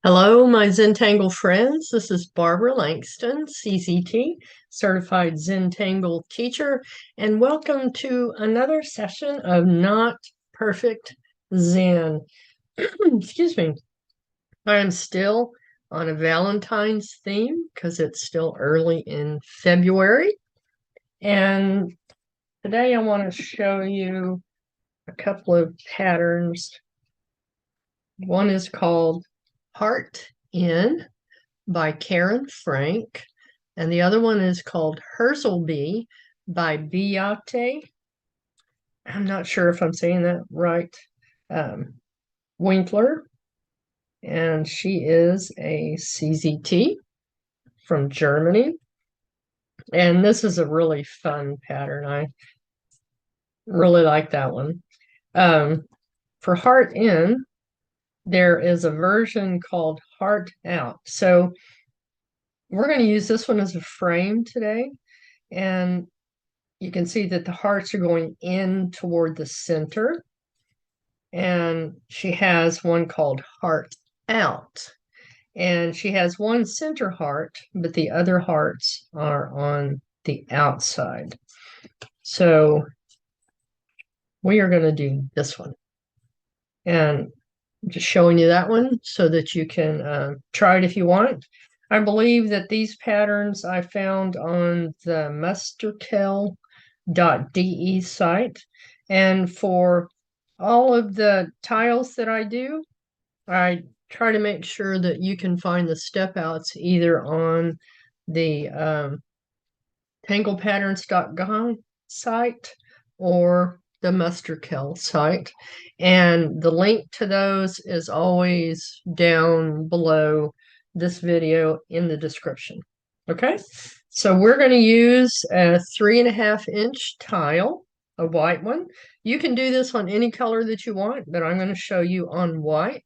Hello, my Zentangle friends. This is Barbara Langston, CZT, Certified Zentangle Teacher, and welcome to another session of Not Perfect Zen. Excuse me. I am still on a Valentine's theme because it's still early in February. And today I want to show you a couple of patterns. One is called Heart In by Karin, and the other one is called Herzlebee by Beate. I'm not sure if I'm saying that right. Winkler, and she is a CZT from Germany. And this is a really fun pattern. I really like that one. For Heart In, there is a version called Heart Out. So we're going to use this one as a frame today. And you can see that the hearts are going in toward the center. And she has one called Heart Out. And she has one center heart, but the other hearts are on the outside. So we are going to do this one. And I'm just showing you that one so that you can try it if you want. I believe that these patterns I found on the Musterquelle.de site. And for all of the tiles that I do, I try to make sure that you can find the step outs either on the tanglepatterns.com site or the Musterquelle site. And the link to those is always down below this video in the description. Okay, so we're going to use a 3.5-inch tile, a white one. You can do this on any color that you want, but I'm going to show you on white.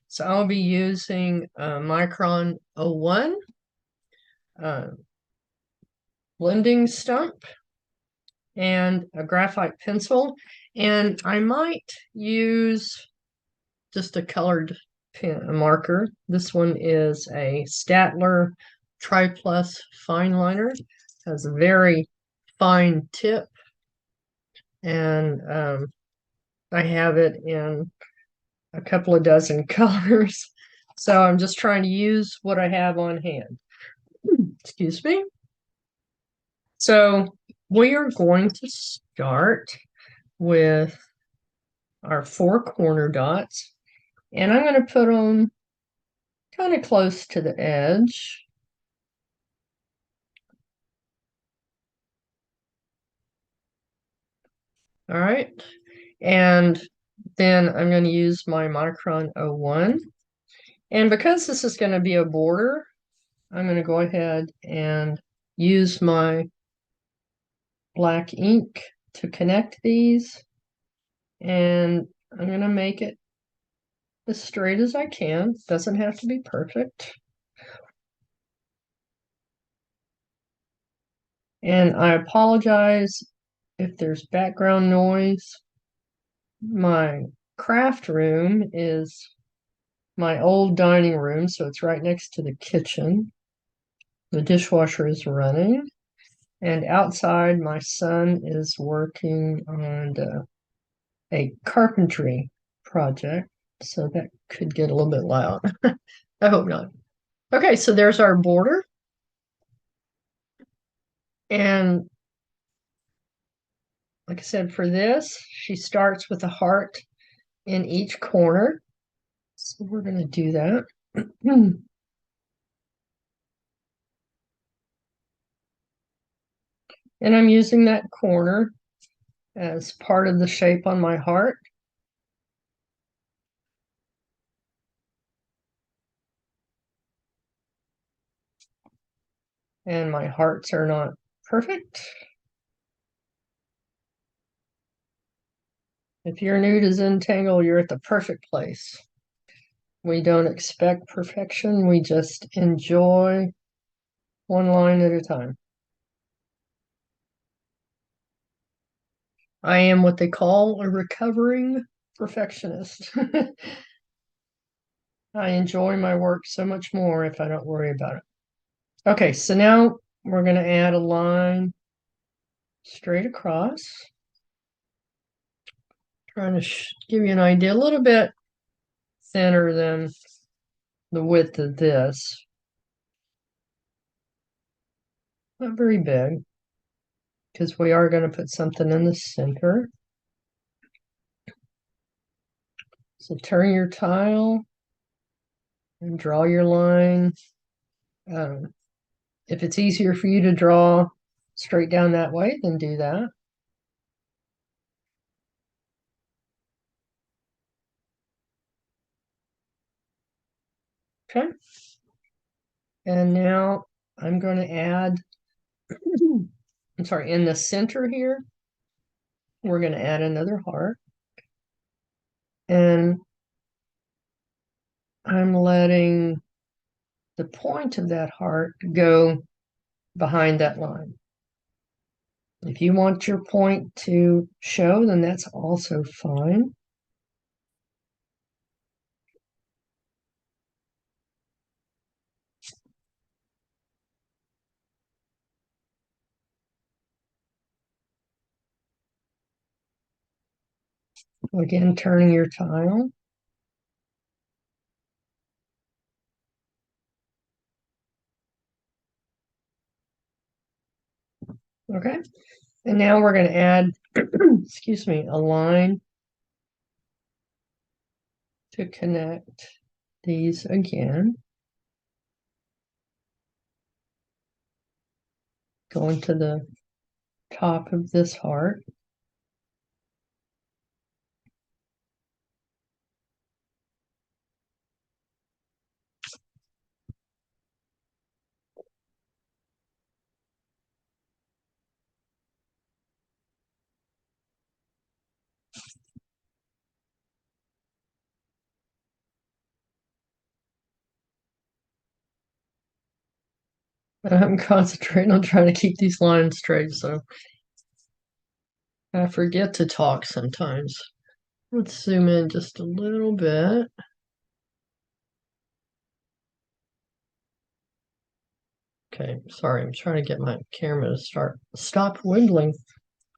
So I'll be using Micron 01 blending stump and a graphite pencil. And I might use just a colored pen, a marker. This one is a Statler Tri-Plus fine liner. Has a very fine tip. And I have it in a couple of dozen colors. So I'm just trying to use what I have on hand. Excuse me. So we are going to start with our 4 corner dots, and I'm going to put them kind of close to the edge. All right, and then I'm going to use my Micron 01. And because this is going to be a border, I'm going to go ahead and use my black ink to connect these. And I'm going to make it as straight as I can. Doesn't have to be perfect. And I apologize if there's background noise. My craft room is my old dining room, so it's right next to the kitchen. The dishwasher is running. And outside, my son is working on a carpentry project, so that could get a little bit loud. I hope not. Okay, so there's our border. And like I said, for this, she starts with a heart in each corner. So we're going to do that. And I'm using that corner as part of the shape on my heart. And my hearts are not perfect. If you're new to Zentangle, you're at the perfect place. We don't expect perfection. We just enjoy one line at a time. I am what they call a recovering perfectionist. I enjoy my work so much more if I don't worry about it. Okay, so now we're going to add a line straight across. Trying to give you an idea, a little bit thinner than the width of this. Not very big, because we are going to put something in the center. So turn your tile and draw your line. If it's easier for you to draw straight down that way, then do that. Okay. And now I'm going to add, I'm sorry, in the center here, we're going to add another heart. And I'm letting the point of that heart go behind that line. If you want your point to show, then that's also fine. Again, turning your tile. Okay. And now we're going to add, excuse me, a line to connect these again. Going to the top of this heart. I'm concentrating on trying to keep these lines straight, so I forget to talk sometimes. Let's zoom in just a little bit. Okay, sorry, I'm trying to get my camera to stop wiggling.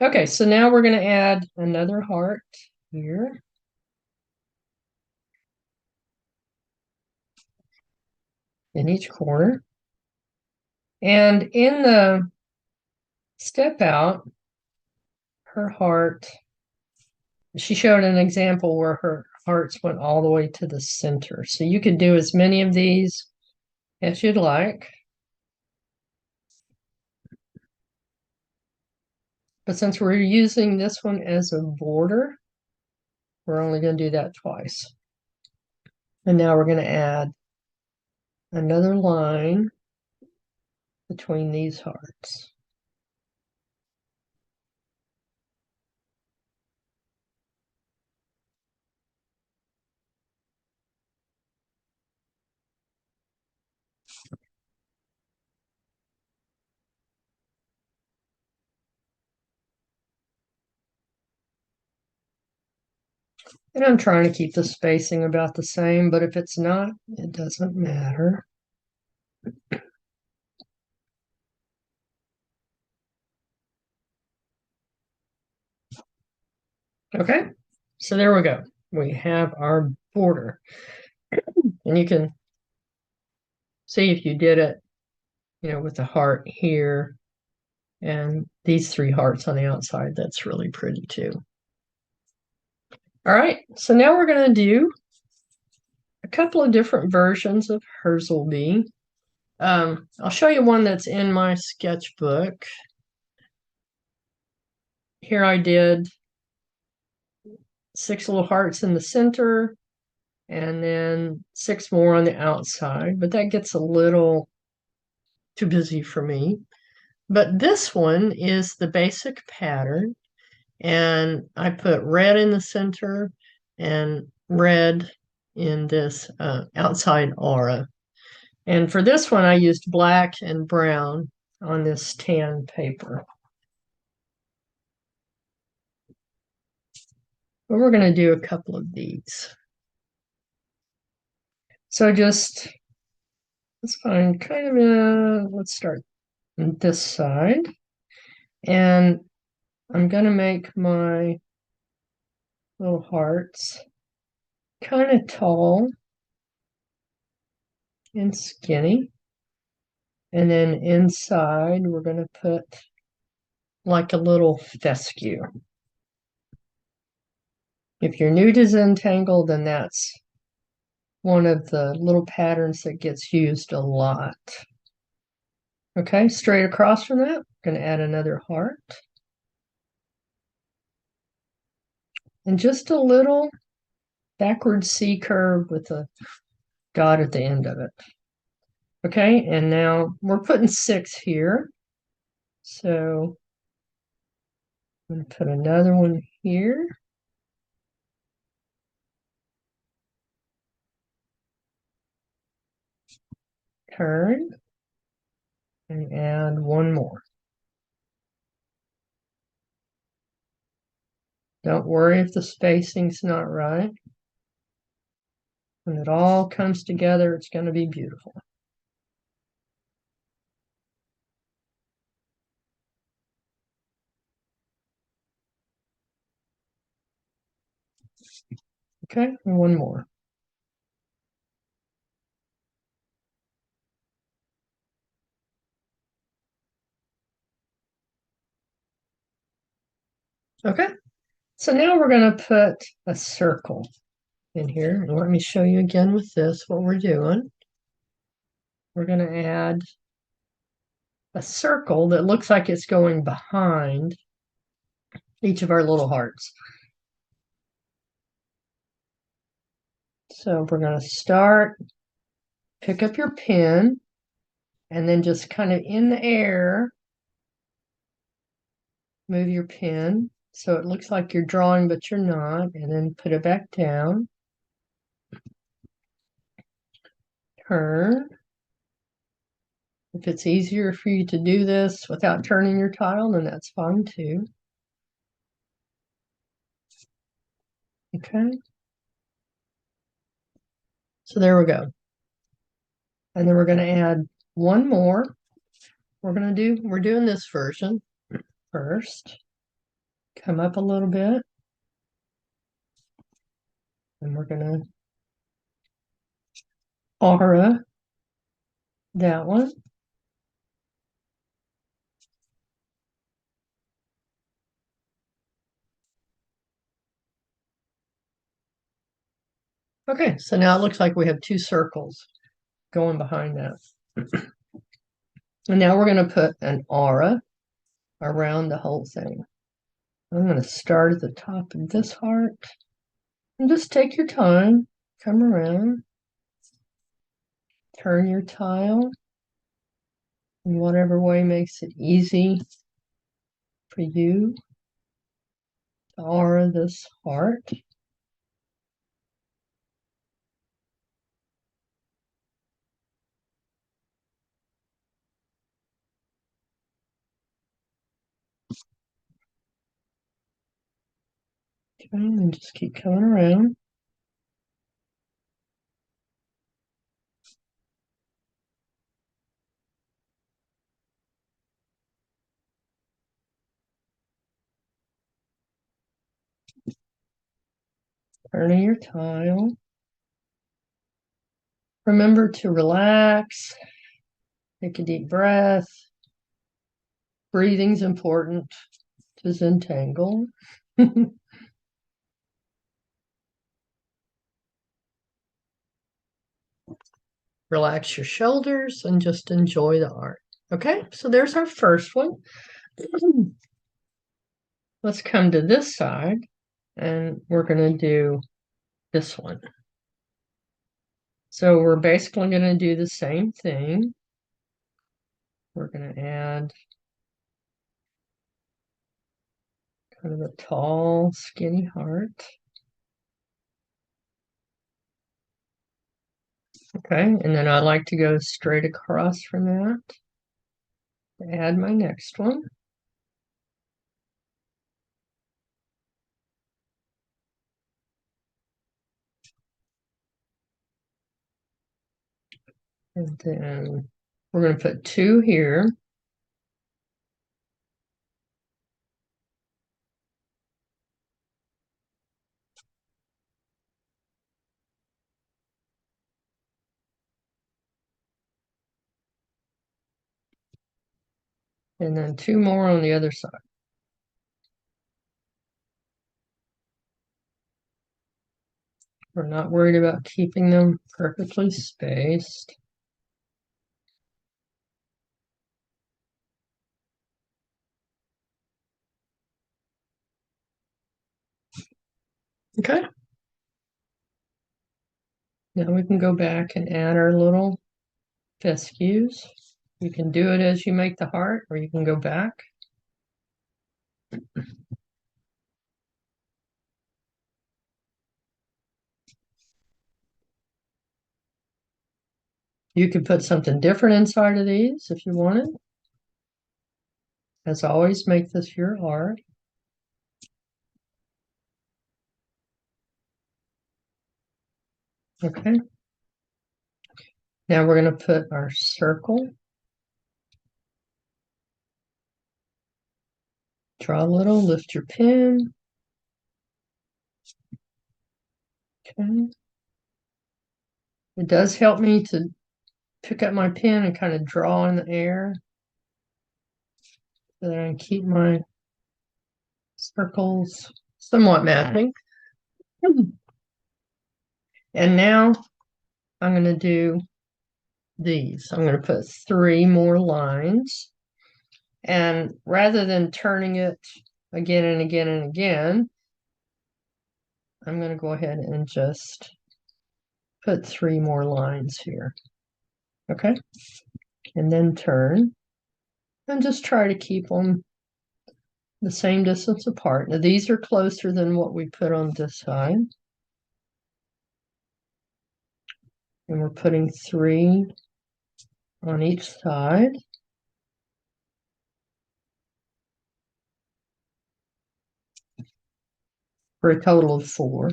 Okay, so now we're going to add another heart here. In each corner. And in the step out, her heart, she showed an example where her hearts went all the way to the center. So you could do as many of these as you'd like. But since we're using this one as a border, we're only going to do that twice. And now we're going to add another line between these hearts. And I'm trying to keep the spacing about the same, but if it's not, it doesn't matter. Okay, so there we go. We have our border. And you can see if you did it, with the heart here and these three hearts on the outside, that's really pretty too. All right, so now we're going to do a couple of different versions of Herzlebee. I'll show you one that's in my sketchbook. Here I did 6 little hearts in the center and then 6 more on the outside, but that gets a little too busy for me. But this one is the basic pattern, and I put red in the center and red in this outside aura. And for this one, I used black and brown on this tan paper. But we're going to do a couple of these. So just, let's find kind of let's start on this side. And I'm going to make my little hearts kind of tall and skinny. And then inside, we're going to put like a little fescue. If you're new to Zentangle, then that's one of the little patterns that gets used a lot. Okay, straight across from that, I'm going to add another heart. And just a little backward C curve with a dot at the end of it. Okay, and now we're putting 6 here. So I'm going to put another one here. Turn. And add one more. Don't worry if the spacing's not right. When it all comes together, it's going to be beautiful. Okay, and one more. Okay, so now we're going to put a circle in here. And let me show you again with this what we're doing. We're going to add a circle that looks like it's going behind each of our little hearts. So we're going to start, pick up your pen, and then just kind of in the air, move your pen so it looks like you're drawing, but you're not, and then put it back down. Turn. If it's easier for you to do this without turning your tile, then that's fine too. Okay. So there we go. And then we're going to add one more. We're doing this version first. Come up a little bit. And we're going to aura that one. Okay, so now it looks like we have 2 circles going behind that. And now we're going to put an aura around the whole thing. I'm going to start at the top of this heart. And just take your time, come around, turn your tile in whatever way makes it easy for you to aura this heart. Okay, and just keep coming around. Turning your tile. Remember to relax. Take a deep breath. Breathing's important to Zentangle. Relax your shoulders and just enjoy the art. Okay, so there's our first one. Let's come to this side and we're going to do this one. So we're basically going to do the same thing. We're going to add kind of a tall, skinny heart. Okay, and then I like to go straight across from that to add my next one. And then we're going to put 2 here. And then 2 more on the other side. We're not worried about keeping them perfectly spaced. Okay. Now we can go back and add our little fescues. You can do it as you make the heart, or you can go back. You could put something different inside of these if you wanted. As always, make this your art. Okay. Now we're going to put our circle. Draw a little, lift your pen. Okay. It does help me to pick up my pen and kind of draw in the air so that I can keep my circles somewhat matching. And now I'm going to do these. I'm going to put 3 more lines. And rather than turning it again and again and again, I'm going to go ahead and just put 3 more lines here. Okay. And then turn and just try to keep them the same distance apart. Now these are closer than what we put on this side. And we're putting 3 on each side. For a total of 4.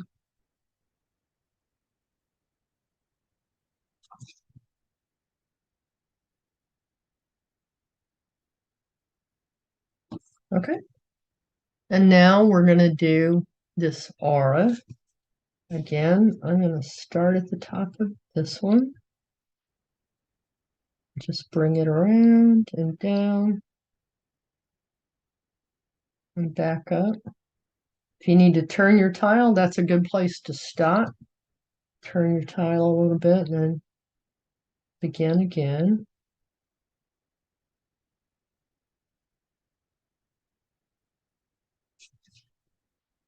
Okay. And now we're going to do this aura. Again, I'm going to start at the top of this one. Just bring it around and down and back up. If you need to turn your tile, that's a good place to stop. Turn your tile a little bit and then begin again.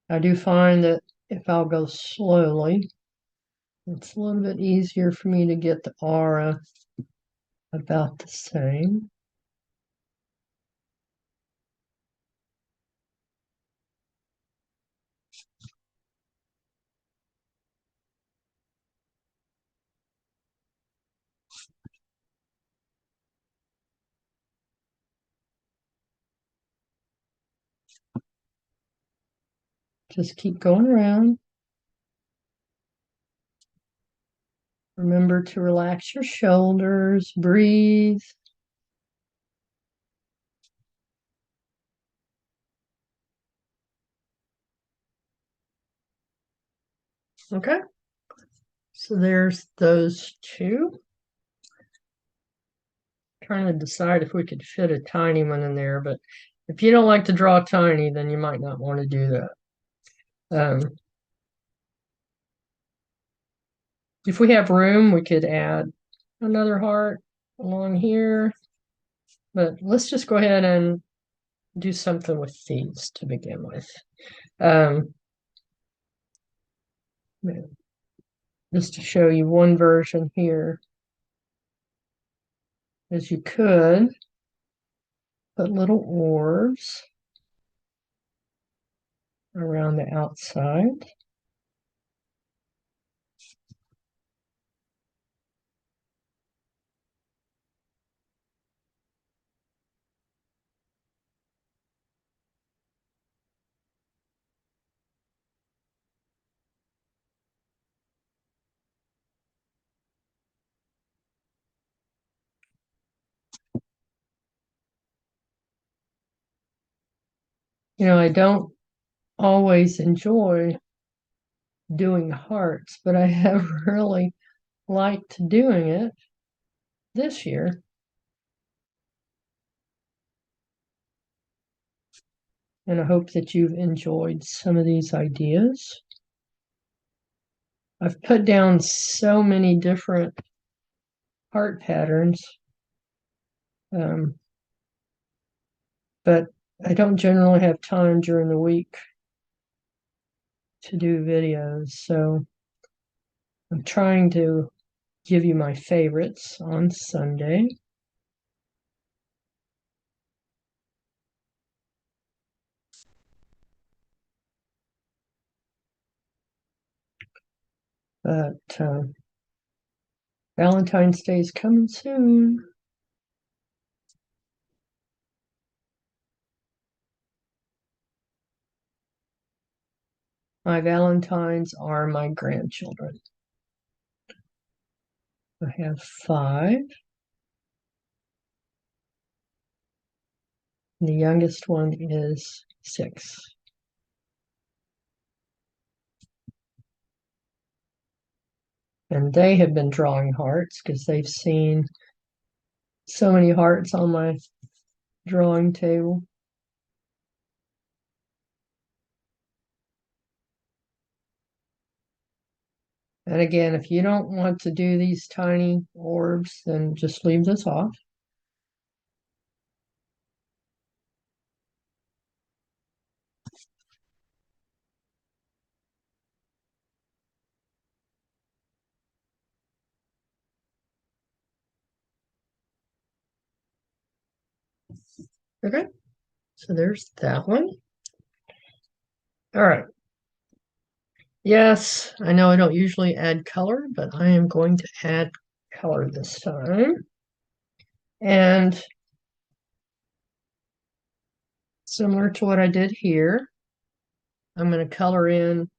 I do find that if I'll go slowly, it's a little bit easier for me to get the aura about the same. Just keep going around. Remember to relax your shoulders, breathe. Okay. So there's those 2. Trying to decide if we could fit a tiny one in there, but if you don't like to draw tiny, then you might not want to do that. If we have room, we could add another heart along here, but let's just go ahead and do something with these to begin with. Just to show you one version here, is you could put little orbs around the outside. I don't always enjoy doing hearts, but I have really liked doing it this year. And I hope that you've enjoyed some of these ideas. I've put down so many different heart patterns, but I don't generally have time during the week to do videos. So I'm trying to give you my favorites on Sunday. But Valentine's Day is coming soon. My Valentines are my grandchildren. I have 5. The youngest one is 6. And they have been drawing hearts because they've seen so many hearts on my drawing table. And again, if you don't want to do these tiny orbs, then just leave this off. Okay, so there's that one. All right. Yes, I know I don't usually add color, but I am going to add color this time. And similar to what I did here, I'm going to color in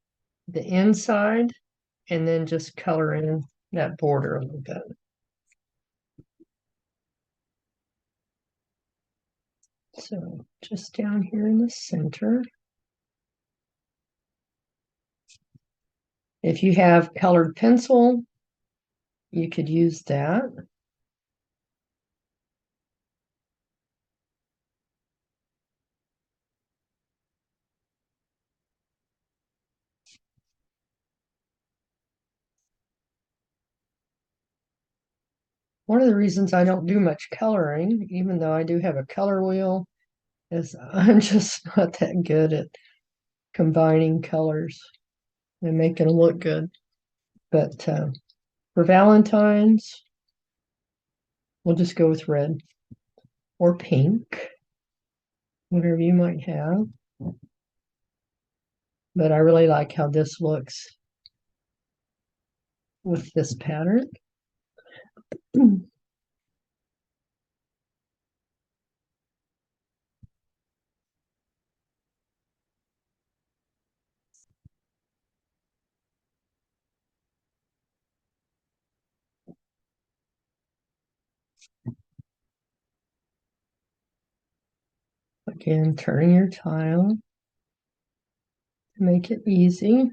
the inside and then just color in that border a little bit. So just down here in the center. If you have colored pencil, you could use that. One of the reasons I don't do much coloring, even though I do have a color wheel, is I'm just not that good at combining colors and making them look good. But for Valentine's, we'll just go with red or pink, whatever you might have. But I really like how this looks with this pattern. Again, turning your tile to make it easy.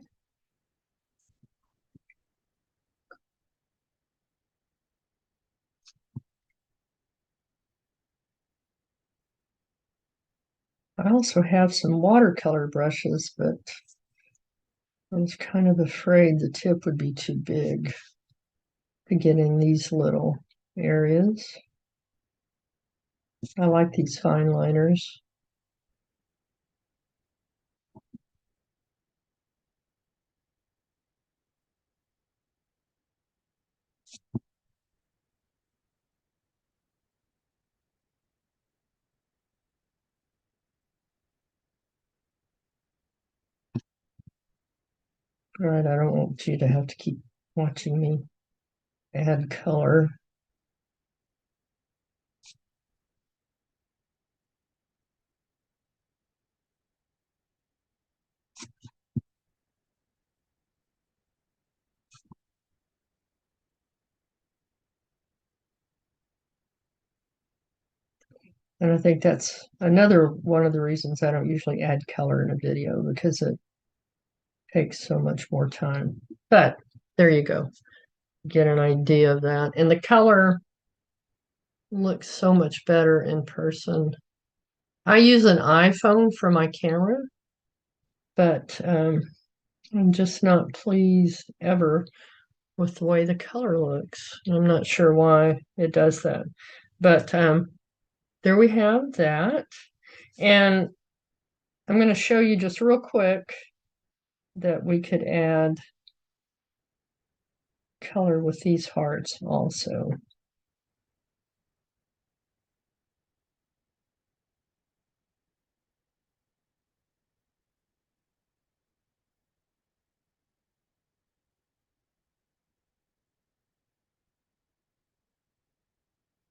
I also have some watercolor brushes, but I was kind of afraid the tip would be too big to get in these little areas. I like these fine liners. All right, I don't want you to have to keep watching me add color. And I think that's another one of the reasons I don't usually add color in a video, because it takes so much more time. But there you go. Get an idea of that. And the color looks so much better in person. I use an iPhone for my camera, but I'm just not pleased ever with the way the color looks. I'm not sure why it does that. But there we have that. And I'm going to show you just real quick that we could add color with these hearts also.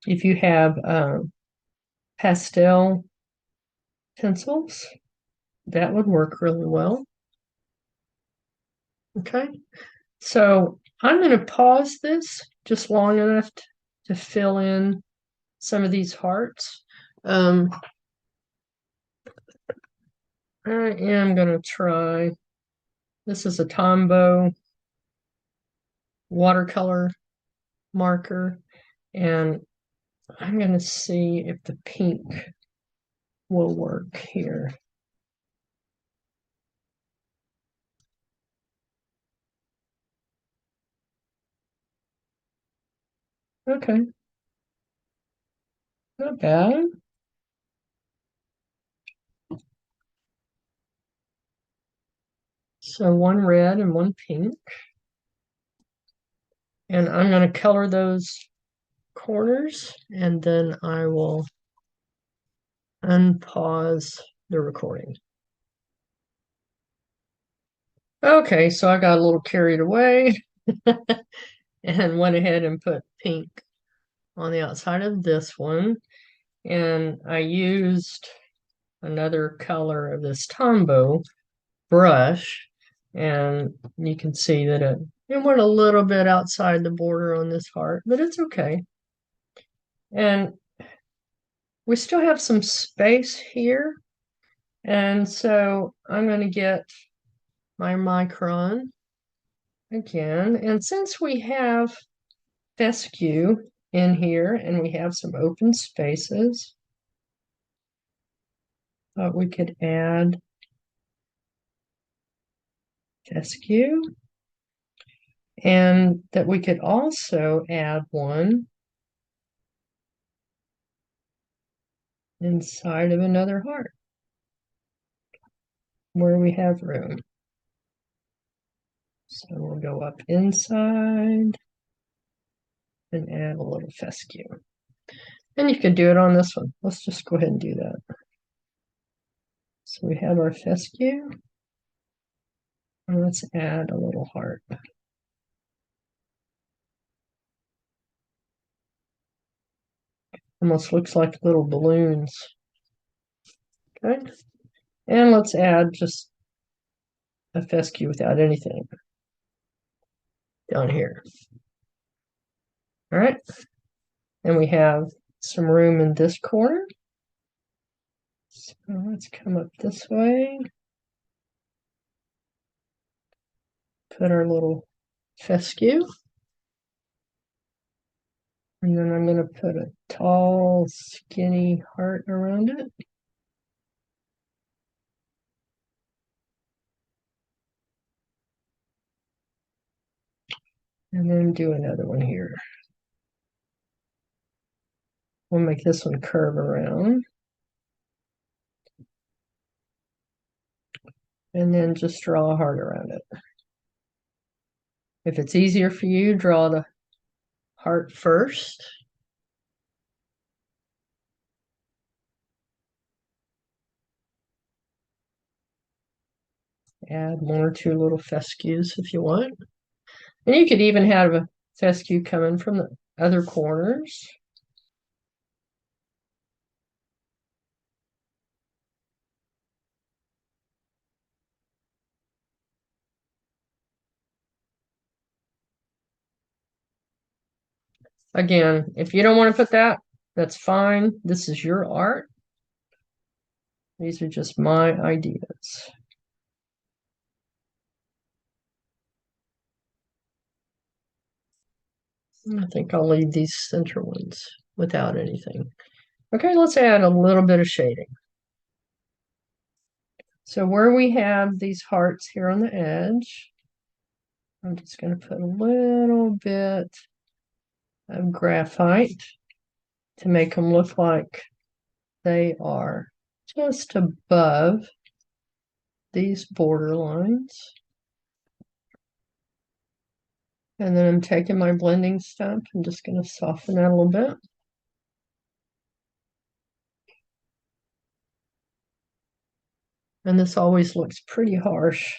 If you have pastel pencils, that would work really well. Okay, so I'm going to pause this just long enough to fill in some of these hearts. I am going to try, this is a Tombow watercolor marker, and I'm going to see if the pink will work here. Okay, not bad. So one red and one pink. And I'm going to color those corners, and then I will unpause the recording. Okay, so I got a little carried away and went ahead and put pink on the outside of this one. And I used another color of this Tombow brush, and you can see that it went a little bit outside the border on this heart, but it's okay. And we still have some space here, and so I'm going to get my Micron again. And since we have fescue in here and we have some open spaces, thought we could add fescue, and that we could also add one inside of another heart where we have room. So we'll go up inside and add a little fescue. And you can do it on this one. Let's just go ahead and do that. So we have our fescue. And let's add a little heart. Almost looks like little balloons. Okay. And let's add just a fescue without anything down here. All right. And we have some room in this corner. So let's come up this way. Put our little fescue. And then I'm going to put a tall, skinny heart around it. And then do another one here. We'll make this one curve around. And then just draw a heart around it. If it's easier for you, draw the heart first. Add one or two little fescues if you want. And you could even have a fescue coming from the other corners. Again, if you don't want to put that, That's fine. This is your art. These are just my ideas. I think I'll leave these center ones without anything. Okay, let's add a little bit of shading. So where we have these hearts here on the edge, I'm just going to put a little bit of graphite to make them look like they are just above these border lines. And then I'm taking my blending stump. I'm just going to soften that a little bit. And this always looks pretty harsh,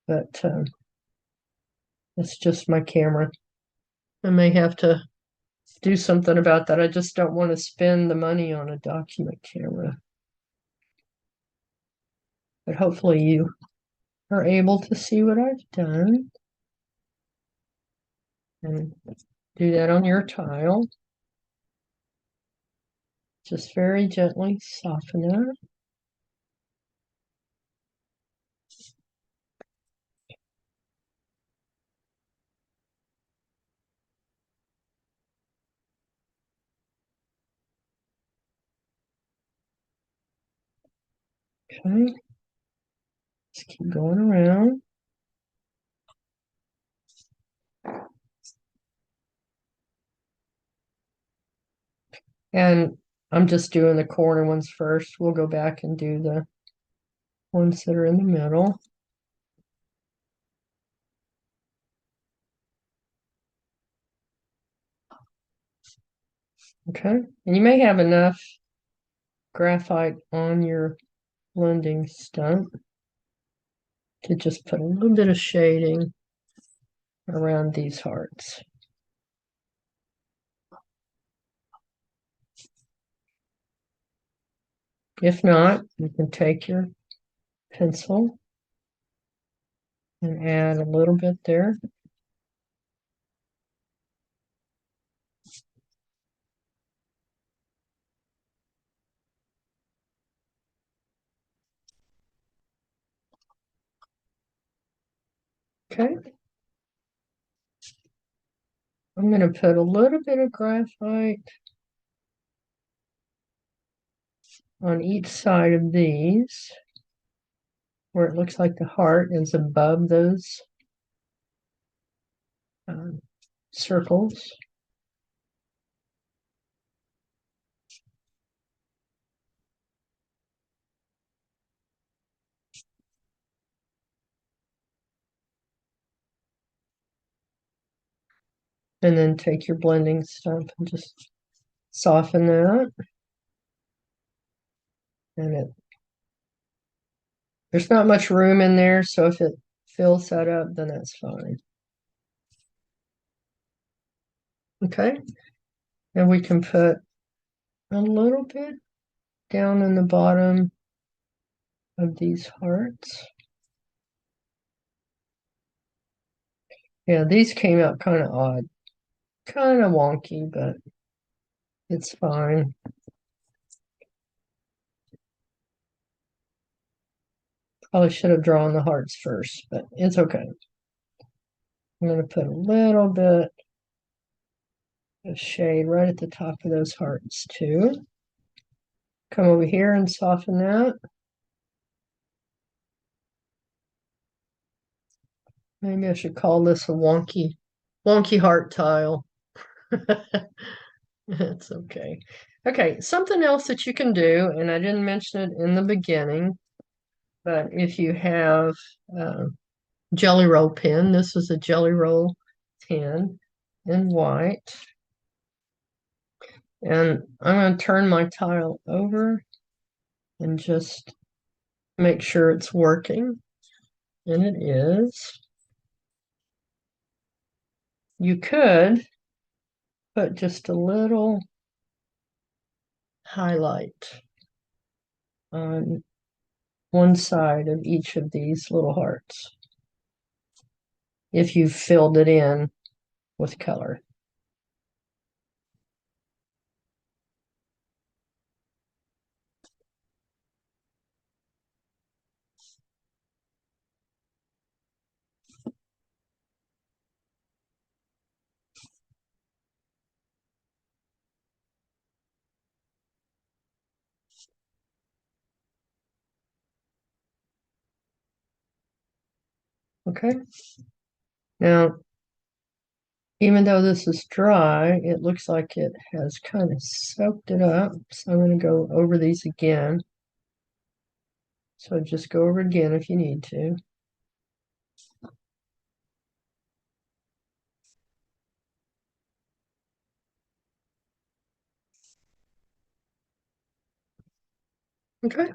but it's just my camera. I may have to do something about that. I just don't want to spend the money on a document camera. But hopefully you are able to see what I've done. And do that on your tile. Just very gently soften it. Okay. Just keep going around. And I'm just doing the corner ones first. We'll go back and do the ones that are in the middle. Okay. And you may have enough graphite on your blending stump to just put a little bit of shading around these hearts. If not, you can take your pencil and add a little bit there. Okay. I'm going to put a little bit of graphite on each side of these, where it looks like the heart is above those circles. And then take your blending stump and just soften that. And there's not much room in there, so if it fills that up, then that's fine. Okay, and we can put a little bit down in the bottom of these hearts. Yeah, these came out kind of odd, kind of wonky, but it's fine. Probably should have drawn the hearts first, but it's okay. I'm going to put a little bit of shade right at the top of those hearts too. Come over here and soften that. Maybe I should call this a wonky heart tile. It's okay. Okay, something else that you can do, and I didn't mention it in the beginning, but if you have Jelly Roll pen, this is a Jelly Roll pen in white. And I'm going to turn my tile over and just make sure it's working. And it is. You could put just a little highlight on one side of each of these little hearts if you've filled it in with color. Okay. Now, even though this is dry, it looks like it has kind of soaked it up. So I'm going to go over these again. So just go over again if you need to. Okay.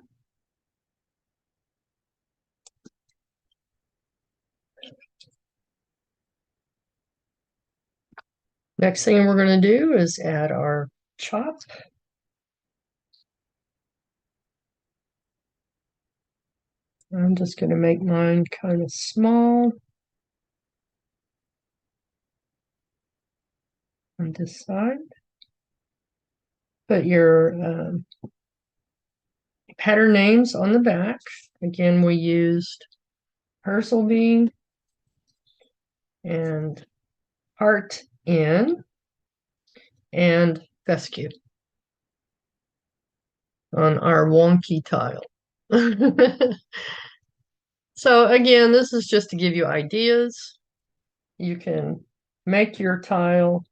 Next thing we're going to do is add our chop. I'm just going to make mine kind of small on this side. Put your pattern names on the back. Again, we used Herzlebee and Heart In and Fescu on our wonky tile. So again, this is just to give you ideas. You can make your tile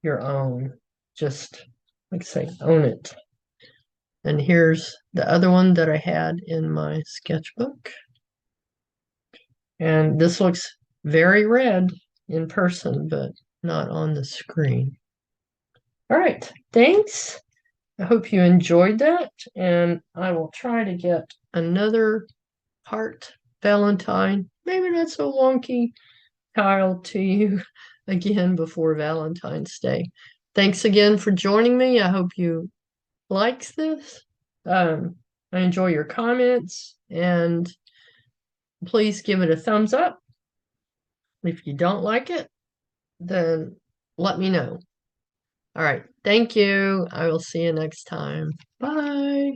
your own. Just, like I say, own it. And here's the other one that I had in my sketchbook. And this looks very red in person, but not on the screen. All right, thanks. I hope you enjoyed that, and I will try to get another heart Valentine, maybe not so wonky, tile to you again before Valentine's Day. Thanks again for joining me. I hope you liked this. I enjoy your comments, and please give it a thumbs up. If you don't like it, then let me know. All right. Thank you. I will see you next time. Bye.